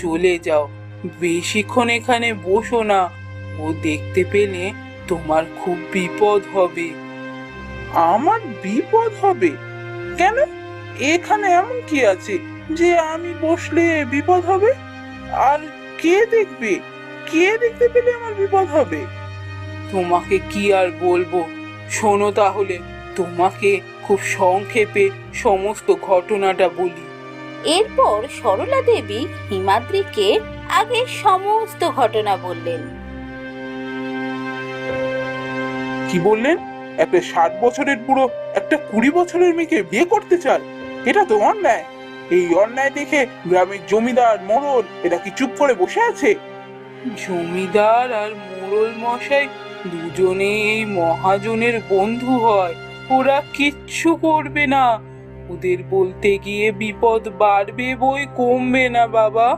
চলে যাও, বেশিক্ষণ এখানে বসো না। ও দেখতে পেলে তোমার খুব বিপদ হবে। আমার বিপদ হবে কেন? এখানে এমন কি আছে যে আমি বসলে বিপদ হবে? আর কে দেখবে? কে দেখতে পেলে আমার বিপদ হবে? তোমাকে কি আর বলবো, শোনো তাহলে, তোমাকে খুব সংক্ষেপে সমস্ত ঘটনাটা বলি। এরপর সরলা দেবী হিমাদ্রিকে আগে সমস্ত ঘটনা বললেন। কি বললেন? একটা 60 বছরের বুড়ো একটা 20 বছরের মেয়েকে বিয়ে করতে চায়? এটা তো অন্যায়। এই অন্যায় দেখে গ্রামের জমিদার মোড়ল এরা কি চুপ করে বসে আছে? জমিদার আর মোড়ল মশাই দুজনে এই মহাজনের বন্ধু হয়, ওরা কিচ্ছু করবে না। ওদের বলতে গিয়ে বিপদ বাড়বে বই কমবে না বাবা।